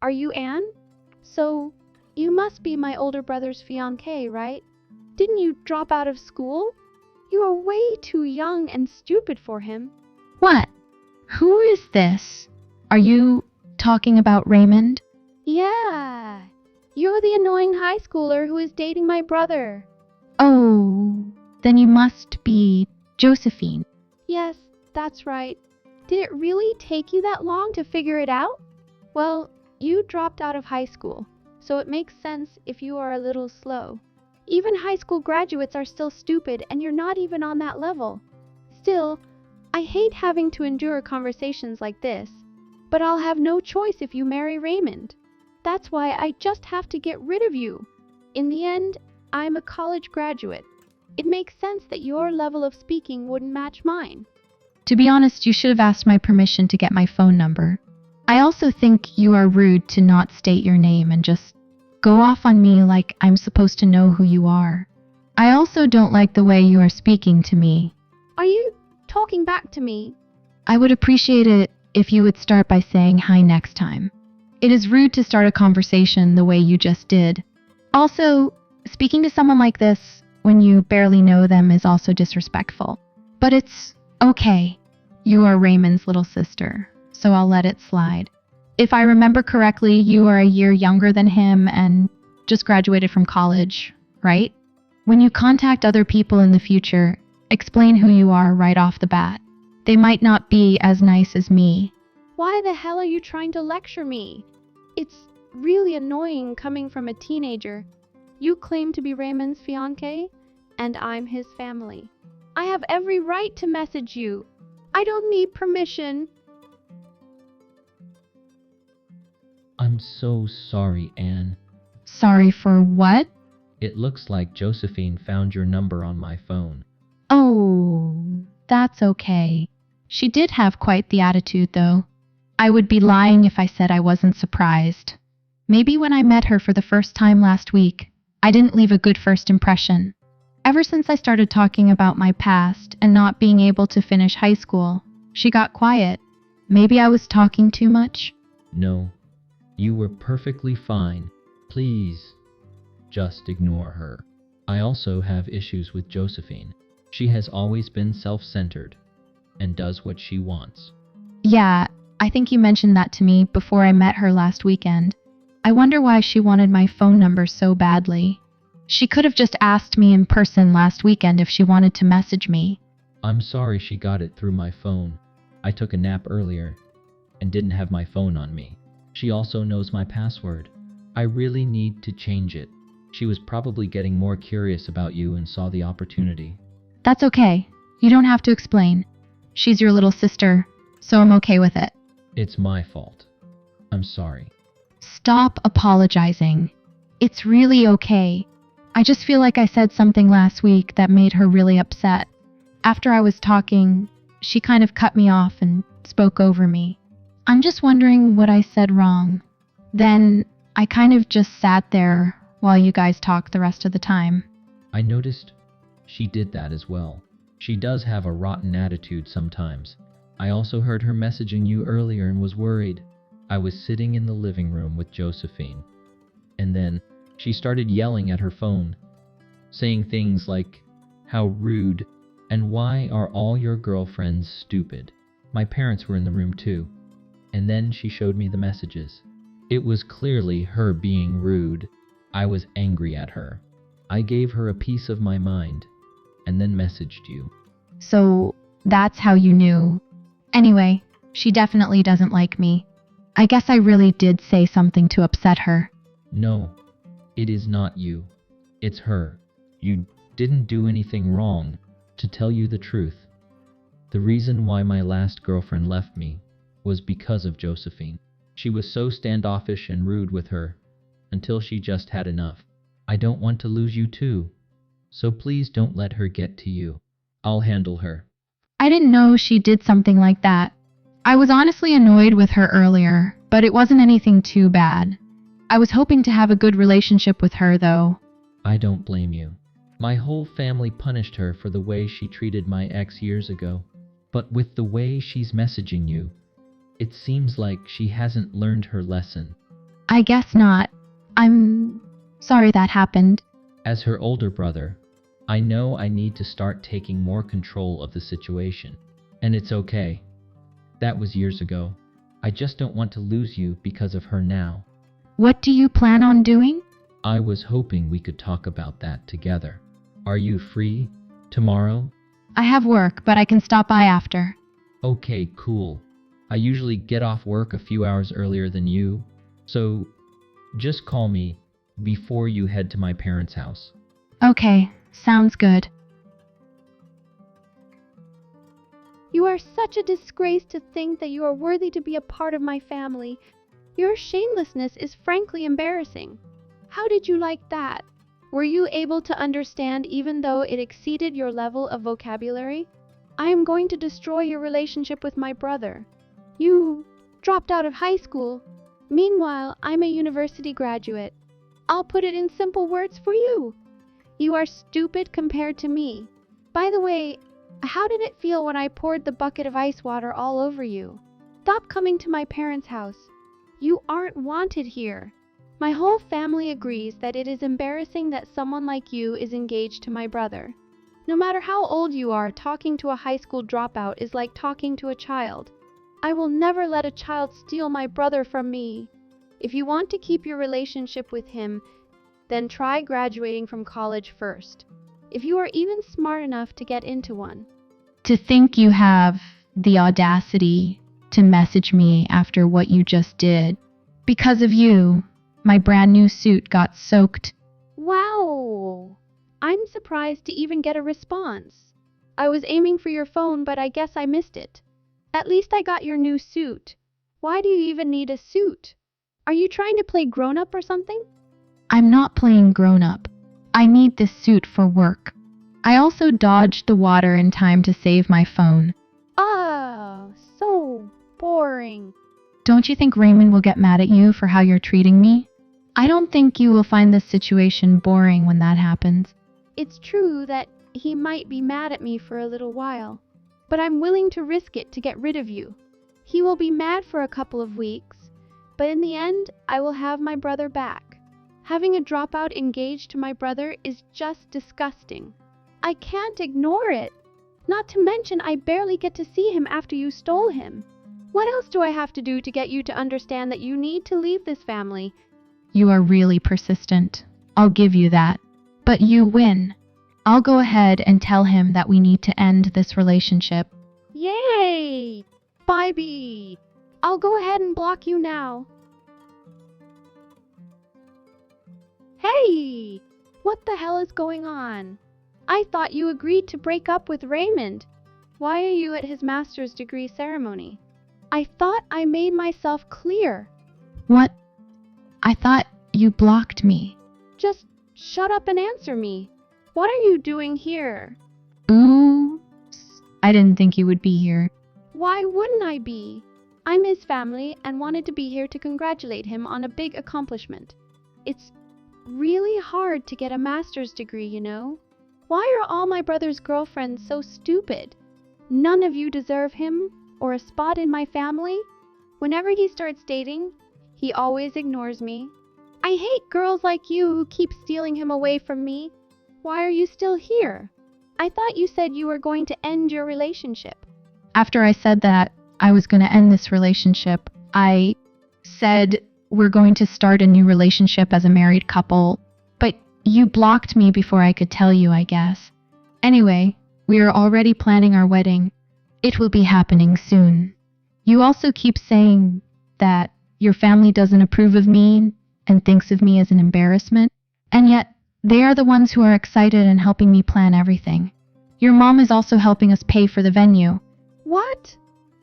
Are you Anne? So, you must be my older brother's fiancée, right? Didn't you drop out of school? You are way too young and stupid for him. What? Who is this? Are you talking about Raymond? Yeah, you're the annoying high schooler who is dating my brother. Oh, then you must be Josephine. Yes, that's right. Did it really take you that long to figure it out? Well, you dropped out of high school, so it makes sense if you are a little slow. Even high school graduates are still stupid, and you're not even on that level. Still, I hate having to endure conversations like this, but I'll have no choice if you marry Raymond. That's why I just have to get rid of you. In the end, I'm a college graduate. It makes sense that your level of speaking wouldn't match mine. To be honest, you should have asked my permission to get my phone number. I also think you are rude to not state your name and just go off on me like I'm supposed to know who you are. I also don't like the way you are speaking to me. Are you talking back to me? I would appreciate it if you would start by saying hi next time. It is rude to start a conversation the way you just did. Also, speaking to someone like this when you barely know them is also disrespectful. But it's okay. You are Raymond's little sister, so I'll let it slide. If I remember correctly, you are a year younger than him and just graduated from college, right? When you contact other people in the future, explain who you are right off the bat. They might not be as nice as me. Why the hell are you trying to lecture me? It's really annoying coming from a teenager. You claim to be Raymond's fiancé, and I'm his family. I have every right to message you. I don't need permission. I'm so sorry, Anne. Sorry for what? It looks like Josephine found your number on my phone. Oh, that's okay. She did have quite the attitude, though. I would be lying if I said I wasn't surprised. Maybe when I met her for the first time last week, I didn't leave a good first impression. Ever since I started talking about my past and not being able to finish high school, she got quiet. Maybe I was talking too much? No, you were perfectly fine. Please, just ignore her. I also have issues with Josephine. She has always been self-centered and does what she wants. Yeah, I think you mentioned that to me before I met her last weekend. I wonder why she wanted my phone number so badly. She could have just asked me in person last weekend if she wanted to message me. I'm sorry she got it through my phone. I took a nap earlier and didn't have my phone on me. She also knows my password. I really need to change it. She was probably getting more curious about you and saw the opportunity. That's okay. You don't have to explain. She's your little sister, so I'm okay with it. It's my fault. I'm sorry. Stop apologizing. It's really okay. I just feel like I said something last week that made her really upset. After I was talking, she kind of cut me off and spoke over me. I'm just wondering what I said wrong. Then I kind of just sat there while you guys talked the rest of the time. I noticed she did that as well. She does have a rotten attitude sometimes. I also heard her messaging you earlier and was worried. I was sitting in the living room with Josephine, and then she started yelling at her phone, saying things like, "How rude," and "Why are all your girlfriends stupid?" My parents were in the room too, and then she showed me the messages. It was clearly her being rude. I was angry at her. I gave her a piece of my mind, and then messaged you. So that's how you knew. Anyway, she definitely doesn't like me. I guess I really did say something to upset her. No, it is not you. It's her. You didn't do anything wrong. To tell you the truth, the reason why my last girlfriend left me was because of Josephine. She was so standoffish and rude with her until she just had enough. I don't want to lose you too, so please don't let her get to you. I'll handle her. I didn't know she did something like that. I was honestly annoyed with her earlier, but it wasn't anything too bad. I was hoping to have a good relationship with her, though. I don't blame you. My whole family punished her for the way she treated my ex years ago. But with the way she's messaging you, it seems like she hasn't learned her lesson. I guess not. I'm sorry that happened. As her older brother, I know I need to start taking more control of the situation. And it's okay. That was years ago. I just don't want to lose you because of her now. What do you plan on doing? I was hoping we could talk about that together. Are you free tomorrow? I have work, but I can stop by after. Okay, cool. I usually get off work a few hours earlier than you, so just call me before you head to my parents' house. Okay, sounds good. You are such a disgrace to think that you are worthy to be a part of my family. Your shamelessness is frankly embarrassing. How did you like that? Were you able to understand even though it exceeded your level of vocabulary? I am going to destroy your relationship with my brother. You dropped out of high school. Meanwhile, I'm a university graduate. I'll put it in simple words for you. You are stupid compared to me. By the way, how did it feel when I poured the bucket of ice water all over you? Stop coming to my parents' house. You aren't wanted here. My whole family agrees that it is embarrassing that someone like you is engaged to my brother. No matter how old you are, talking to a high school dropout is like talking to a child. I will never let a child steal my brother from me. If you want to keep your relationship with him, then try graduating from college first. If you are even smart enough to get into one. To think you have the audacity to message me after what you just did. Because of you, my brand new suit got soaked. Wow! I'm surprised to even get a response. I was aiming for your phone, but I guess I missed it. At least I got your new suit. Why do you even need a suit? Are you trying to play grown-up or something? I'm not playing grown-up. I need this suit for work. I also dodged the water in time to save my phone. Ah, so boring. Don't you think Raymond will get mad at you for how you're treating me? I don't think you will find this situation boring when that happens. It's true that he might be mad at me for a little while, but I'm willing to risk it to get rid of you. He will be mad for a couple of weeks, but in the end, I will have my brother back. Having a dropout engaged to my brother is just disgusting. I can't ignore it. Not to mention, I barely get to see him after you stole him. What else do I have to do to get you to understand that you need to leave this family? You are really persistent. I'll give you that. But you win. I'll go ahead and tell him that we need to end this relationship. Yay! Bye, Bee. I'll go ahead and block you now. Hey! What the hell is going on? I thought you agreed to break up with Raymond. Why are you at his master's degree ceremony? I thought I made myself clear. What? I thought you blocked me. Just shut up and answer me. What are you doing here? Oops. I didn't think you would be here. Why wouldn't I be? I'm his family and wanted to be here to congratulate him on a big accomplishment. It's really hard to get a master's degree, you know? Why are all my brother's girlfriends so stupid? None of you deserve him or a spot in my family. Whenever he starts dating, he always ignores me. I hate girls like you who keep stealing him away from me. Why are you still here? I thought you said you were going to end your relationship. After I said that I was going to end this relationship, I said we're going to start a new relationship as a married couple. But you blocked me before I could tell you, I guess. Anyway, we are already planning our wedding. It will be happening soon. You also keep saying that your family doesn't approve of me and thinks of me as an embarrassment, and yet they are the ones who are excited and helping me plan everything. Your mom is also helping us pay for the venue. What?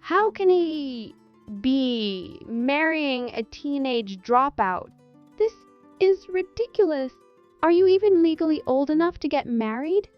How can he be marrying a teenage dropout? This is ridiculous. Are you even legally old enough to get married?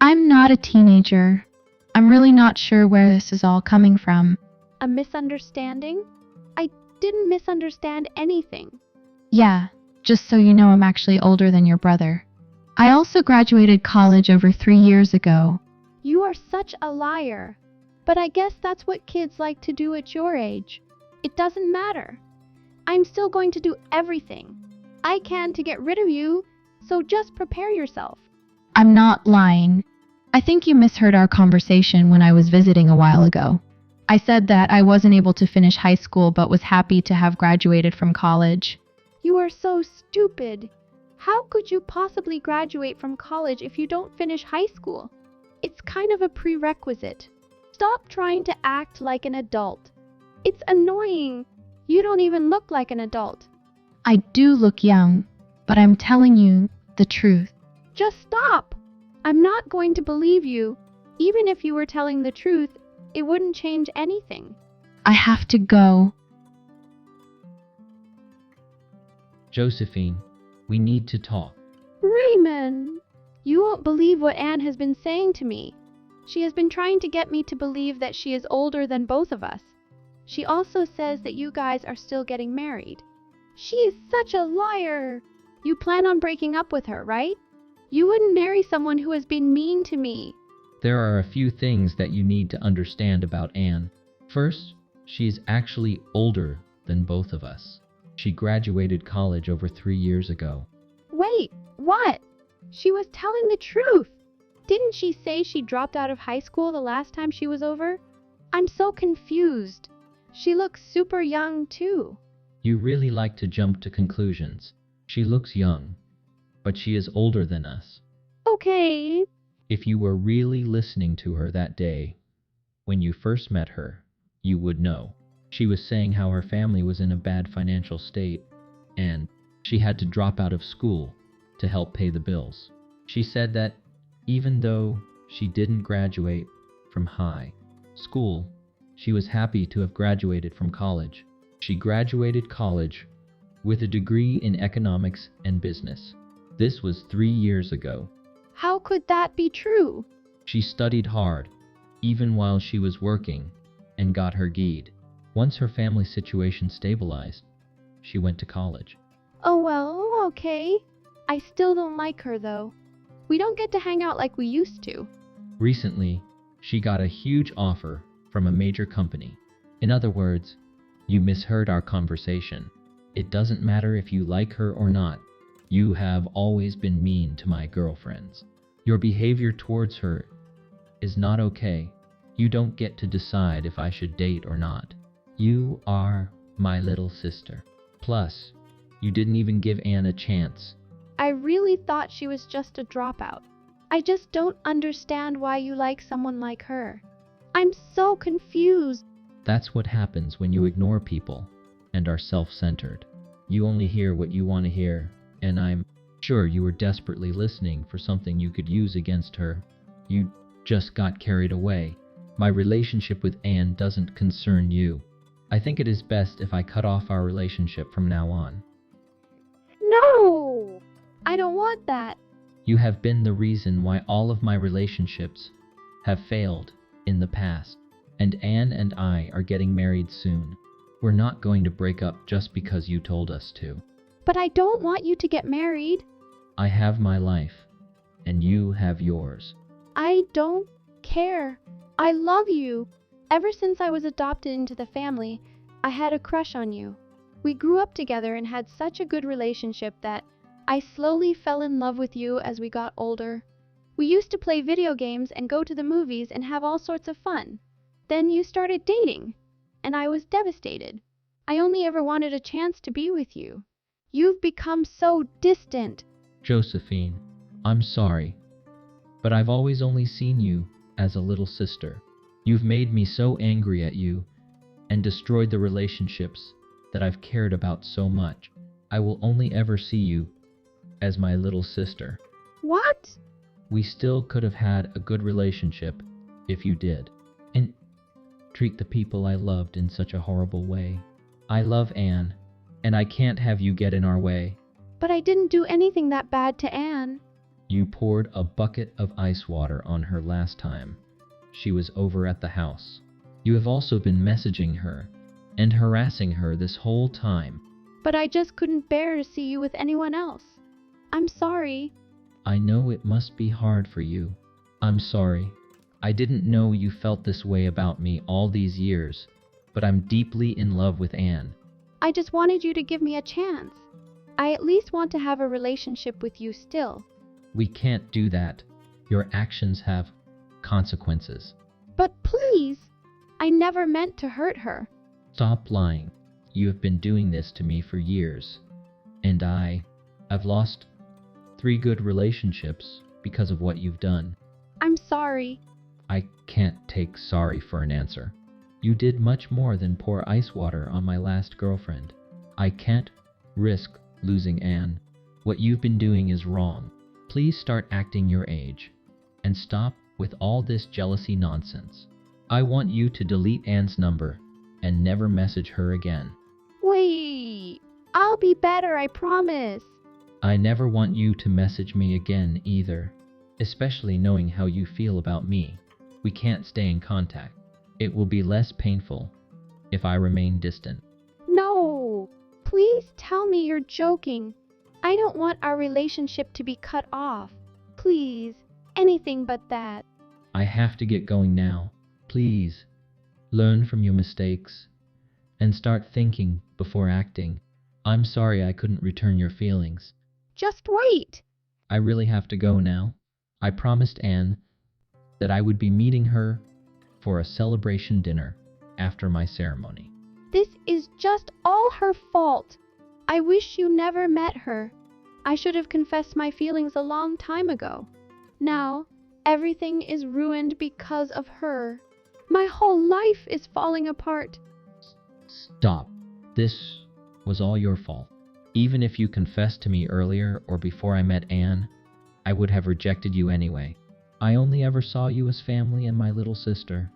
I'm not a teenager. I'm really not sure where this is all coming from. A misunderstanding? I didn't misunderstand anything. Yeah, just so you know, I'm actually older than your brother. I also graduated college over 3 years ago. You are such a liar. But I guess that's what kids like to do at your age. It doesn't matter. I'm still going to do everything I can to get rid of you, so just prepare yourself. I'm not lying. I think you misheard our conversation when I was visiting a while ago. I said that I wasn't able to finish high school but was happy to have graduated from college. You are so stupid. How could you possibly graduate from college if you don't finish high school? It's kind of a prerequisite. Stop trying to act like an adult. It's annoying. You don't even look like an adult. I do look young, but I'm telling you the truth. Just stop. I'm not going to believe you. Even if you were telling the truth, it wouldn't change anything. I have to go. Josephine, we need to talk. Raymond, you won't believe what Anne has been saying to me. She has been trying to get me to believe that she is older than both of us. She also says that you guys are still getting married. She is such a liar. You plan on breaking up with her, right? You wouldn't marry someone who has been mean to me. There are a few things that you need to understand about Anne. First, she is actually older than both of us. She graduated college over 3 years ago. Wait, what? She was telling the truth. Didn't she say she dropped out of high school the last time she was over? I'm so confused. She looks super young, too. You really like to jump to conclusions. She looks young, but she is older than us. Okay. If you were really listening to her that day, when you first met her, you would know. She was saying how her family was in a bad financial state, and she had to drop out of school to help pay the bills. She said that even though she didn't graduate from high school, she was happy to have graduated from college. She graduated college with a degree in economics and business. This was 3 years ago. How could that be true? She studied hard, even while she was working, and got her GED. Once her family situation stabilized, she went to college. Oh well, okay. I still don't like her though. We don't get to hang out like we used to. Recently, she got a huge offer from a major company. In other words, you misheard our conversation. It doesn't matter if you like her or not. You have always been mean to my girlfriends. Your behavior towards her is not okay. You don't get to decide if I should date or not. You are my little sister. Plus, you didn't even give Anne a chance. I really thought she was just a dropout. I just don't understand why you like someone like her. I'm so confused. That's what happens when you ignore people and are self-centered. You only hear what you want to hear, and I'm sure you were desperately listening for something you could use against her. You just got carried away. My relationship with Anne doesn't concern you. I think it is best if I cut off our relationship from now on. No! I don't want that. You have been the reason why all of my relationships have failed in the past, and Anne and I are getting married soon. We're not going to break up just because you told us to. But I don't want you to get married. I have my life, and you have yours. I don't care. I love you. Ever since I was adopted into the family, I had a crush on you. We grew up together and had such a good relationship that I slowly fell in love with you as we got older. We used to play video games and go to the movies and have all sorts of fun. Then you started dating, and I was devastated. I only ever wanted a chance to be with you. You've become so distant. Josephine, I'm sorry, but I've always only seen you as a little sister. You've made me so angry at you and destroyed the relationships that I've cared about so much. I will only ever see you as my little sister. What? We still could have had a good relationship if you did. And treat the people I loved in such a horrible way. I love Anne, and I can't have you get in our way. But I didn't do anything that bad to Anne. You poured a bucket of ice water on her last time she was over at the house. You have also been messaging her and harassing her this whole time. But I just couldn't bear to see you with anyone else. I'm sorry. I know it must be hard for you. I'm sorry. I didn't know you felt this way about me all these years, but I'm deeply in love with Anne. I just wanted you to give me a chance. I at least want to have a relationship with you still. We can't do that. Your actions have consequences. But please, I never meant to hurt her. Stop lying. You have been doing this to me for years. And I've lost 3 good relationships because of what you've done. I'm sorry. I can't take sorry for an answer. You did much more than pour ice water on my last girlfriend. I can't risk losing Anne. What you've been doing is wrong. Please start acting your age. And stop with all this jealousy nonsense. I want you to delete Anne's number and never message her again. Wait, I'll be better, I promise. I never want you to message me again either, especially knowing how you feel about me. We can't stay in contact. It will be less painful if I remain distant. No, please tell me you're joking. I don't want our relationship to be cut off. Please, anything but that. I have to get going now. Please, learn from your mistakes and start thinking before acting. I'm sorry I couldn't return your feelings. Just wait. I really have to go now. I promised Anne that I would be meeting her for a celebration dinner after my ceremony. This is just all her fault. I wish you never met her. I should have confessed my feelings a long time ago. Now, everything is ruined because of her. My whole life is falling apart. Stop. This was all your fault. Even if you confessed to me earlier or before I met Anne, I would have rejected you anyway. I only ever saw you as family and my little sister.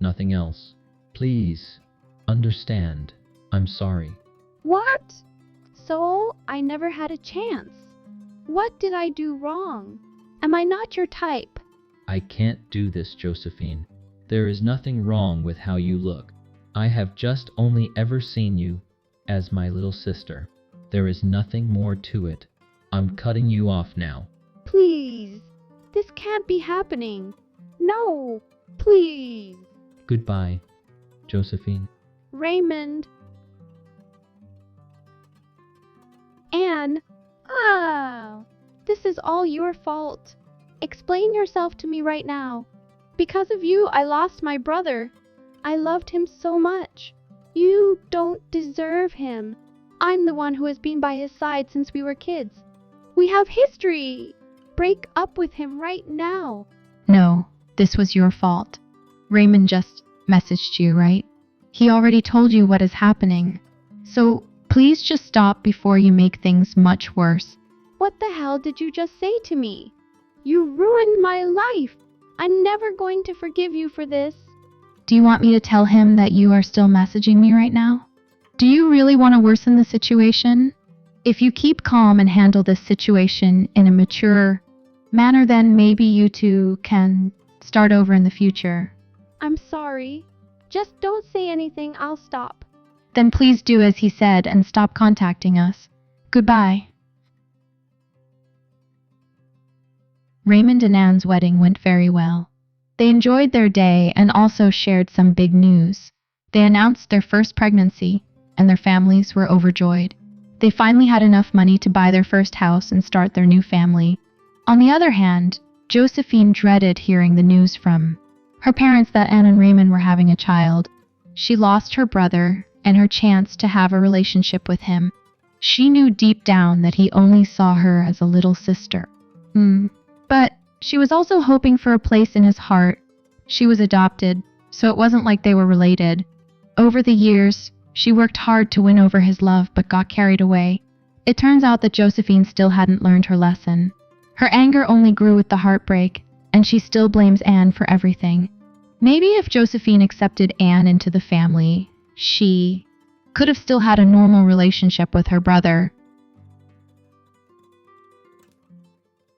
Nothing else. Please, understand. I'm sorry. What? So, I never had a chance. What did I do wrong? Am I not your type? I can't do this, Josephine. There is nothing wrong with how you look. I have just only ever seen you as my little sister. There is nothing more to it. I'm cutting you off now. Please, this can't be happening. No, please. Goodbye, Josephine. Raymond. Anne. This is all your fault. Explain yourself to me right now. Because of you, I lost my brother. I loved him so much. You don't deserve him. I'm the one who has been by his side since we were kids. We have history. Break up with him right now. No, this was your fault. Raymond just messaged you, right? He already told you what is happening. So please just stop before you make things much worse. What the hell did you just say to me? You ruined my life. I'm never going to forgive you for this. Do you want me to tell him that you are still messaging me right now? Do you really want to worsen the situation? If you keep calm and handle this situation in a mature manner, then maybe you two can start over in the future. I'm sorry. Just don't say anything, I'll stop. Then please do as he said and stop contacting us. Goodbye. Raymond and Anne's wedding went very well. They enjoyed their day and also shared some big news. They announced their first pregnancy, and their families were overjoyed. They finally had enough money to buy their first house and start their new family. On the other hand, Josephine dreaded hearing the news from her parents that Anne and Raymond were having a child. She lost her brother and her chance to have a relationship with him. She knew deep down that he only saw her as a little sister. But she was also hoping for a place in his heart. She was adopted, so it wasn't like they were related. Over the years, she worked hard to win over his love but got carried away. It turns out that Josephine still hadn't learned her lesson. Her anger only grew with the heartbreak, and she still blames Anne for everything. Maybe if Josephine accepted Anne into the family, she could have still had a normal relationship with her brother.